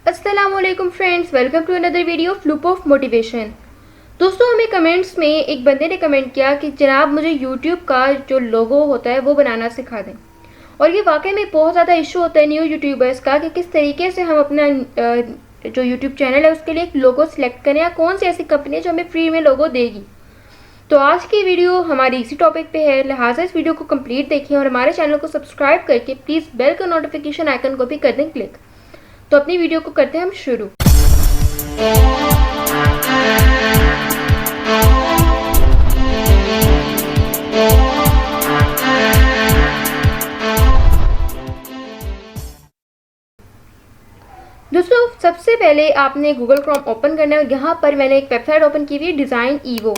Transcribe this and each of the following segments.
अस्सलामुअलैकुम friends, welcome to another video of loop of motivation. दोस्तों, हमें कमेंट्स में एक बंदे ने कमेंट किया कि जनाब मुझे यूट्यूब का जो लोगो होता है वो बनाना सिखा दें। और ये वाकई में बहुत ज़्यादा इशू होता है न्यू यूट्यूबर्स का कि किस तरीके से हम अपना जो यूट्यूब चैनल है उसके लिए एक लोगो सिलेक्ट करें या कौन सी ऐसी कंपनी है जो हमें फ्री में लोगो देगी। तो आज की वीडियो हमारी इसी टॉपिक पे है, लिहाजा इस वीडियो को कंप्लीट देखें और हमारे चैनल को सब्सक्राइब करके प्लीज़ बेल का नोटिफिकेशन आइकन को भी कर दें क्लिक। तो अपनी वीडियो को करते हैं हम शुरू। दोस्तों, सबसे पहले आपने गूगल क्रोम ओपन करना है और यहाँ पर मैंने एक वेबसाइट ओपन की हुई है, डिज़ाइन ईवो।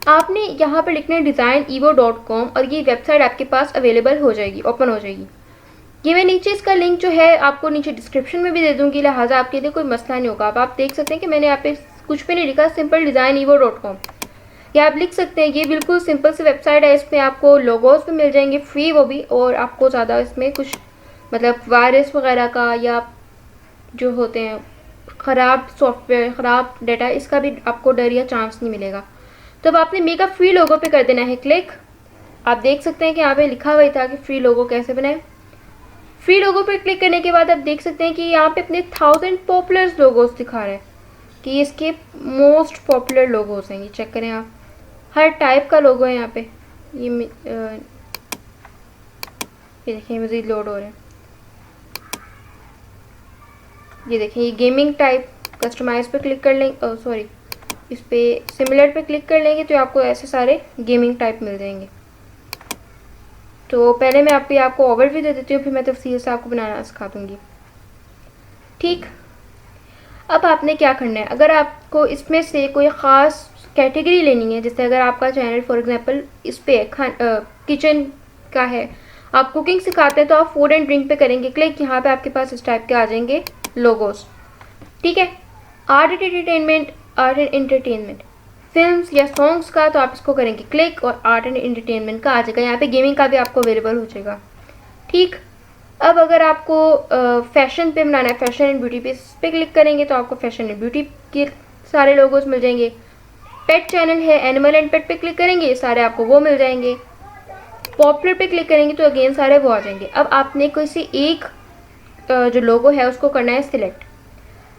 आपने यहाँ पर लिखना है designevo.com और ये वेबसाइट आपके पास अवेलेबल हो जाएगी, ओपन हो जाएगी। ये मैं नीचे इसका लिंक जो है आपको नीचे डिस्क्रिप्शन में भी दे दूँगी, लिहाजा आपके लिए कोई मसला नहीं होगा। अब आप देख सकते हैं कि मैंने यहाँ पे कुछ भी नहीं लिखा, सिंपल designevo.com या आप लिख सकते हैं। ये बिल्कुल सिंपल सी वेबसाइट है, इसमें आपको लोगोस भी मिल जाएंगे फ्री, वो भी, और आपको ज़्यादा इसमें कुछ मतलब वायरस वगैरह का या जो होते हैं ख़राब सॉफ्टवेयर, ख़राब डाटा, इसका भी आपको डर या चांस नहीं मिलेगा। तो अब आपने मेक अ फ्री लोगो पे कर देना है क्लिक। आप देख सकते हैं कि यहाँ पे लिखा हुआ था कि फ्री लोगो कैसे बनाए। फ्री लोगो पर क्लिक करने के बाद आप देख सकते हैं कि यहाँ पे अपने 1000 पॉपुलर लोगोस दिखा रहे हैं कि ये इसके मोस्ट पॉपुलर लोगोस हैं। ये चेक करें आप, हर टाइप का लोगो है यहाँ पे। ये देखिए मज़ीद लोड हो रहे हैं। ये देखिए ये गेमिंग टाइप, कस्टमाइज पे क्लिक कर लेंगे, सॉरी इस पे सिमिलर पे क्लिक कर लेंगे तो आपको ऐसे सारे गेमिंग टाइप मिल जाएंगे। तो पहले मैं आपको ओवरव्यू दे देती हूँ, फिर मैं तफसील से आपको बनाना सिखा दूँगी। ठीक, अब आपने क्या करना है, अगर आपको इसमें से कोई ख़ास कैटेगरी लेनी है, जैसे अगर आपका चैनल फॉर एग्जांपल इस पे किचन का है, आप कुकिंग सिखाते हैं, तो आप फूड एंड ड्रिंक पे करेंगे क्लिक। यहाँ पे आपके पास इस टाइप के आ जाएंगे लोगोस। ठीक है, आर्ट एंड एंटरटेनमेंट, फिल्म्स या सॉन्ग्स का, तो आप इसको करेंगे क्लिक और आर्ट एंड एंटरटेनमेंट का आ जाएगा। यहाँ पे गेमिंग का भी आपको अवेलेबल हो जाएगा। ठीक, अब अगर आपको फैशन पे बनाना है, फैशन एंड ब्यूटी पे, इस पे क्लिक करेंगे तो आपको फैशन एंड ब्यूटी के सारे लोगोस मिल जाएंगे। पेट चैनल है, एनिमल एंड पेट पे क्लिक करेंगे, सारे आपको वो मिल जाएंगे। पॉपुलर पे क्लिक करेंगे तो अगेन सारे वो आ जाएंगे। अब आपने कोई सी एक जो लोगो है उसको करना है सिलेक्ट।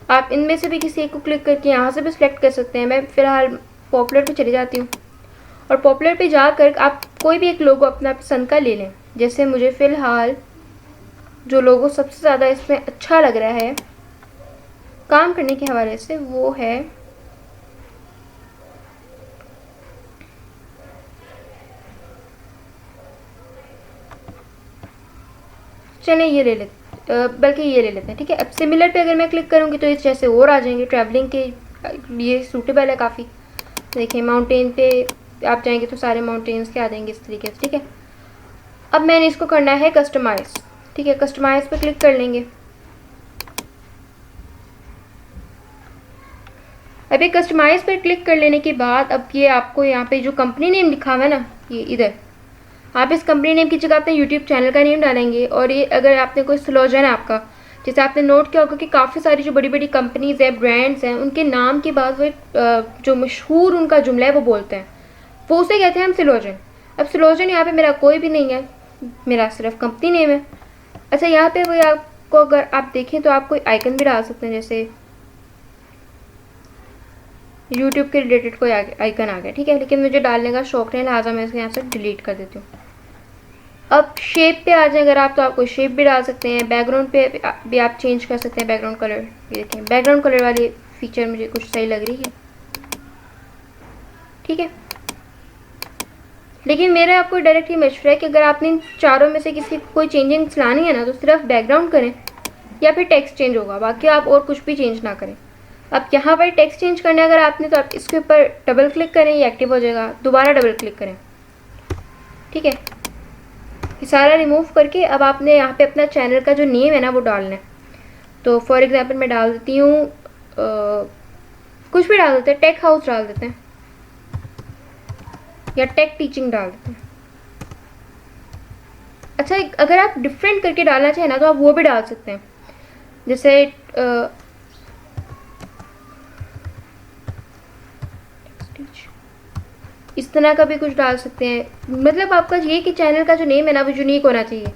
आप इनमें से भी किसी एक को क्लिक करके यहाँ से भी सिलेक्ट कर सकते हैं। मैं फ़िलहाल पॉपुलर पे चली जाती हूँ और पॉपुलर पे जाकर आप कोई भी एक लोगो अपना पसंद का ले लें। जैसे मुझे फ़िलहाल जो लोगो सबसे ज़्यादा इसमें अच्छा लग रहा है काम करने के हवाले से, वो है चलें ये ले लेते, बल्कि ये ले लेते हैं। ठीक है, अब सिमिलर पे अगर मैं क्लिक करूँगी तो इस जैसे और आ जाएंगे, ट्रैवलिंग के लिए सूटेबल है काफ़ी। देखिए माउंटेन पे आप जाएंगे तो सारे माउंटेन्स के आ जाएंगे इस तरीके से। ठीक है, अब मैंने इसको करना है कस्टमाइज़। ठीक है, कस्टमाइज़ पे क्लिक कर लेंगे। अब ये कस्टमाइज़ पे क्लिक कर लेने के बाद अब ये आपको यहाँ पे जो कंपनी नेम लिखा हुआ है ना, ये इधर आप इस कंपनी नेम की जगह अपने यूट्यूब चैनल का नेम डालेंगे। और ये अगर आपने कोई स्लोगन है आपका, जैसे आपने नोट किया होगा कि काफ़ी सारी जो बड़ी बड़ी कंपनीज़ हैं, ब्रांड्स हैं, उनके नाम के बाद वो एक जो मशहूर उनका जुमला है वो बोलते हैं, वो उसे कहते हैं हम स्लोगन। अब स्लोगन यहाँ पे मेरा कोई भी नहीं है, मेरा सिर्फ कंपनी नेम है। अच्छा, यहाँ पे वो आपको अगर आप देखें तो आप कोई आइकन भी डाल सकते हैं, जैसे यूट्यूब के रिलेटेड कोई आइकन आ गया। ठीक है, लेकिन मुझे डालने का शौक नहीं, लिहाजा मैं इसे यहाँ से डिलीट कर देती हूँ। अब शेप पे आ जाए अगर आप, तो आप कोई शेप भी डाल सकते हैं। बैकग्राउंड पे भी आप चेंज कर सकते हैं बैकग्राउंड कलर। ये देखें बैकग्राउंड कलर वाली फीचर मुझे कुछ सही लग रही है। ठीक है, लेकिन मेरा आपको डायरेक्ट ही मशवरा है कि अगर आपने इन चारों में से किसी कोई चेंजिंग लानी है ना, तो सिर्फ बैकग्राउंड करें या फिर टेक्स्ट चेंज होगा, बाकी आप और कुछ भी चेंज ना करें। अब यहाँ पर टेक्स्ट चेंज करना है अगर आपने, तो आप इसके ऊपर डबल क्लिक करें, ये एक्टिव हो जाएगा। दोबारा डबल क्लिक करें। ठीक है, ये सारा रिमूव करके अब आपने यहाँ पे अपना चैनल का जो नेम है ना वो डालना है। तो फॉर एग्जांपल मैं डाल देती हूँ, कुछ भी डाल देते हैं, टेक हाउस डाल देते हैं या टेक टीचिंग डाल देते हैं। अच्छा, अगर आप डिफरेंट करके डालना चाहें ना तो आप वो भी डाल सकते हैं, जैसे इस तरह का भी कुछ डाल सकते हैं। मतलब आपका ये कि चैनल का जो नेम है ना वो यूनिक होना चाहिए,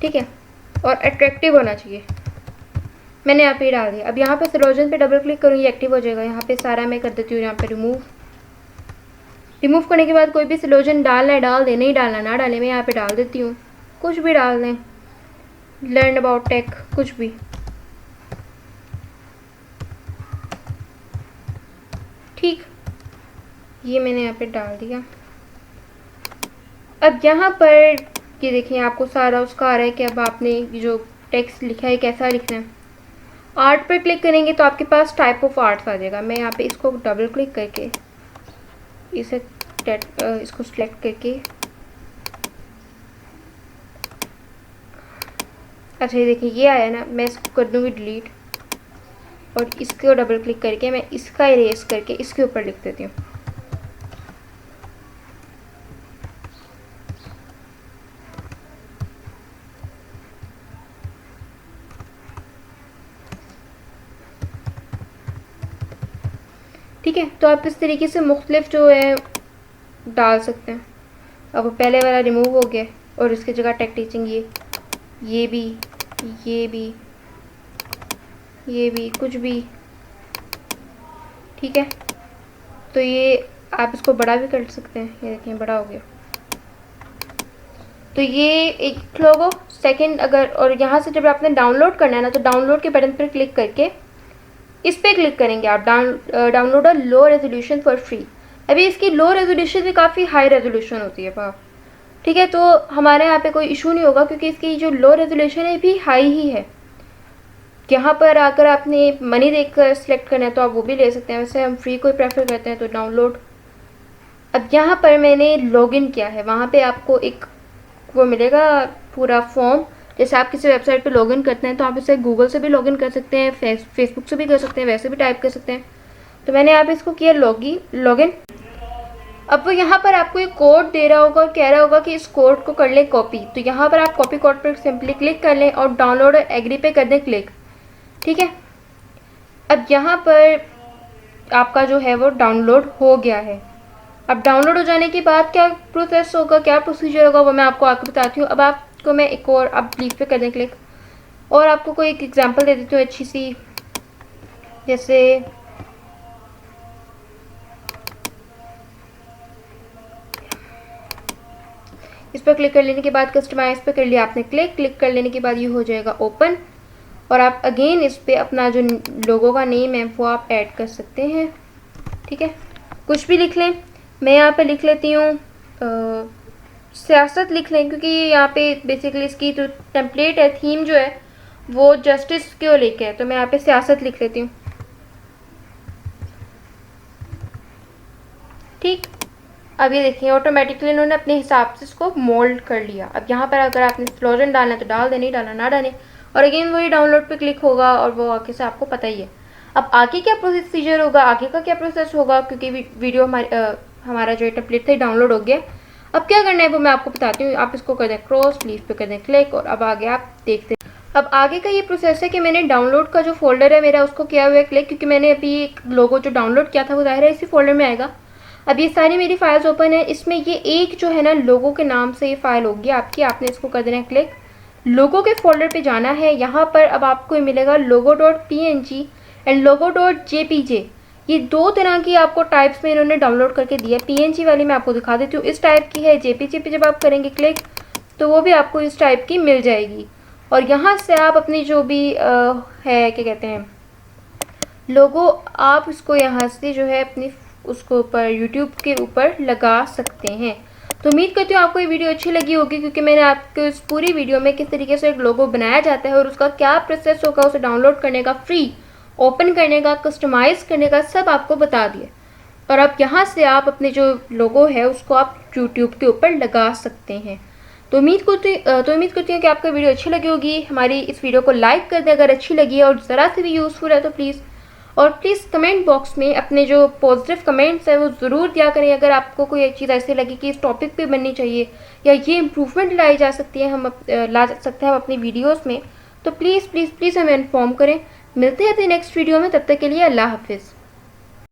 ठीक है, और अट्रैक्टिव होना चाहिए। मैंने यहाँ पे डाल दिया। अब यहाँ पे सलोजन पे डबल क्लिक करूँगी, एक्टिव हो जाएगा। यहाँ पे सारा मैं कर देती हूँ यहाँ पे रिमूव करने के बाद कोई भी सलोजन डालना है डाल दे, नहीं डालना ना डालें। मैं यहाँ पे डाल देती हूँ, कुछ भी डाल दें, लर्न अबाउट टेक, कुछ भी। ठीक, ये मैंने यहाँ पे डाल दिया। अब यहाँ पर ये देखें, आपको सारा उसका आ रहा है कि अब आपने जो टेक्स्ट लिखा है कैसा लिखना है। आर्ट पर क्लिक करेंगे तो आपके पास टाइप ऑफ आर्ट्स आ जाएगा। मैं यहाँ पे इसको डबल क्लिक करके इसको सिलेक्ट करके, अच्छा ये देखिए ये आया ना, मैं इसको कर दूँगी डिलीट और इसको डबल क्लिक करके मैं इसका इरेज करके इसके ऊपर लिख देती हूँ। ठीक है, तो आप इस तरीके से मुख्तलिफ जो है डाल सकते हैं। अब वो पहले वाला रिमूव हो गया और इसकी जगह टेक टीचिंग ये भी, ये भी कुछ भी, ठीक है। तो ये आप इसको बड़ा भी कर सकते हैं, ये देखें बड़ा हो गया। तो ये एक लोगो सेकंड अगर, और यहाँ से जब आपने डाउनलोड करना है ना तो डाउनलोड के बटन पर क्लिक करके इस पर क्लिक करेंगे आप, download a low resolution for free. अभी इसकी लो रेजोल्यूशन भी काफ़ी हाई रेजोल्यूशन होती है बाप, ठीक है। तो हमारे यहाँ पे कोई इशू नहीं होगा क्योंकि इसकी जो लो रेजोल्यूशन है भी हाई ही है। यहाँ पर अगर आपने मनी देखकर सिलेक्ट करना है तो आप वो भी ले सकते हैं, वैसे हम फ्री को प्रेफर करते हैं तो डाउनलोड। अब यहाँ पर मैंने लॉगिन किया है, वहाँ पे आपको एक वो मिलेगा पूरा फॉर्म। जैसे आप किसी वेबसाइट पे लॉगिन करते हैं तो आप इसे गूगल से भी लॉगिन कर सकते हैं, फेसबुक से भी कर सकते हैं, वैसे भी टाइप कर सकते हैं। तो मैंने यहाँ पे इसको किया लॉगिन। अब वो यहाँ पर आपको एक कोड दे रहा होगा और कह रहा होगा कि इस कोड को कर लें कॉपी। तो यहाँ पर आप कॉपी कोड पर सिंपली क्लिक कर लें और डाउनलोड और एग्री पे कर दें क्लिक, ठीक है। अब यहाँ पर आपका जो है वो डाउनलोड हो गया है। अब डाउनलोड हो जाने के बाद क्या प्रोसेस होगा, क्या प्रोसीजर होगा, वो मैं आपको आगे बताती हूँ। अब आपको मैं एक और, आप लीव पे कर दें क्लिक, और आपको कोई एक एग्जांपल दे देती हूँ अच्छी सी। जैसे इस पर क्लिक कर लेने के बाद कस्टमाइज पे कर लिया आपने क्लिक कर लेने के बाद ये हो जाएगा ओपन, और आप अगेन इस पर अपना जो लोगों का नेम है वो आप ऐड कर सकते हैं, ठीक है। कुछ भी लिख लें, मैं यहाँ पे लिख लेती हूँ सियासत लिख लें, क्योंकि यहाँ पे बेसिकली इसकी जो टेम्पलेट है, थीम जो है वो जस्टिस को लेके है, तो मैं यहाँ पे सियासत लिख लेती हूँ, ठीक। अब ये देखिए ऑटोमेटिकली इन्होंने अपने हिसाब से इसको मोल्ड कर लिया। अब यहाँ पर अगर आपने स्लोजन डालना है तो डाल दें, नहीं डालना ना डालें, और अगेन वही डाउनलोड पे क्लिक होगा और वो आगे से आपको पता ही है। अब आगे क्या प्रोसीजर होगा, आगे का क्या प्रोसेस होगा, क्योंकि वीडियो हमारा जो टेम्पलेट था डाउनलोड हो गया। अब क्या करना है वो मैं आपको बताती हूँ। आप इसको कर दें क्रॉस, लीव पे कर दें क्लिक, और अब आगे आप देखते हैं। अब आगे का ये प्रोसेस है कि मैंने डाउनलोड का जो फोल्डर है मेरा उसको किया हुआ है क्लिक, क्योंकि मैंने अभी एक लोगो जो डाउनलोड किया था वो ज़ाहिर है इसी फोल्डर में आएगा। अब ये सारी मेरी फाइल्स ओपन है, इसमें ये एक जो है ना लोगो के नाम से ये फाइल होगी आपकी, आपने इसको कर देना है क्लिक, लोगो के फोल्डर पे जाना है। यहाँ पर अब आपको मिलेगा logo.png एंड logo.jpg। ये दो तरह की आपको टाइप्स में इन्होंने डाउनलोड करके दिया। PNG वाली मैं आपको दिखा देती हूँ, इस टाइप की है। JPG पे जब आप करेंगे क्लिक तो वो भी आपको इस टाइप की मिल जाएगी, और यहाँ से आप अपनी जो भी है क्या कहते हैं लोगो, आप इसको यहाँ से जो है अपनी उसको ऊपर यूट्यूब के ऊपर लगा सकते हैं। तो उम्मीद करती हूँ आपको ये वीडियो अच्छी लगी होगी, क्योंकि मैंने आपको इस पूरी वीडियो में किस तरीके से एक लोगो बनाया जाता है और उसका क्या प्रोसेस होगा, उसे डाउनलोड करने का, फ्री ओपन करने का, कस्टमाइज़ करने का, सब आपको बता दिया। और अब यहाँ से आप अपने जो लोगो है उसको आप यूट्यूब के ऊपर लगा सकते हैं। तो उम्मीद करती हूँ कि आपको वीडियो अच्छी लगी होगी। हमारी इस वीडियो को लाइक कर दें अगर अच्छी लगी है, और ज़रा से भी यूज़फुल है तो प्लीज़। और प्लीज़ कमेंट बॉक्स में अपने जो पॉजिटिव कमेंट्स हैं वो ज़रूर दिया करें। अगर आपको कोई एक चीज़ ऐसी लगी कि इस टॉपिक पे बननी चाहिए या ये इम्प्रूवमेंट लाई जा सकती है, हम ला सकते हैं हम अपनी वीडियोस में, तो प्लीज़ प्लीज़ प्लीज़ हमें इन्फॉर्म करें। मिलते हैं अपनी नेक्स्ट वीडियो में, तब तक के लिए अल्लाह हाफिज़।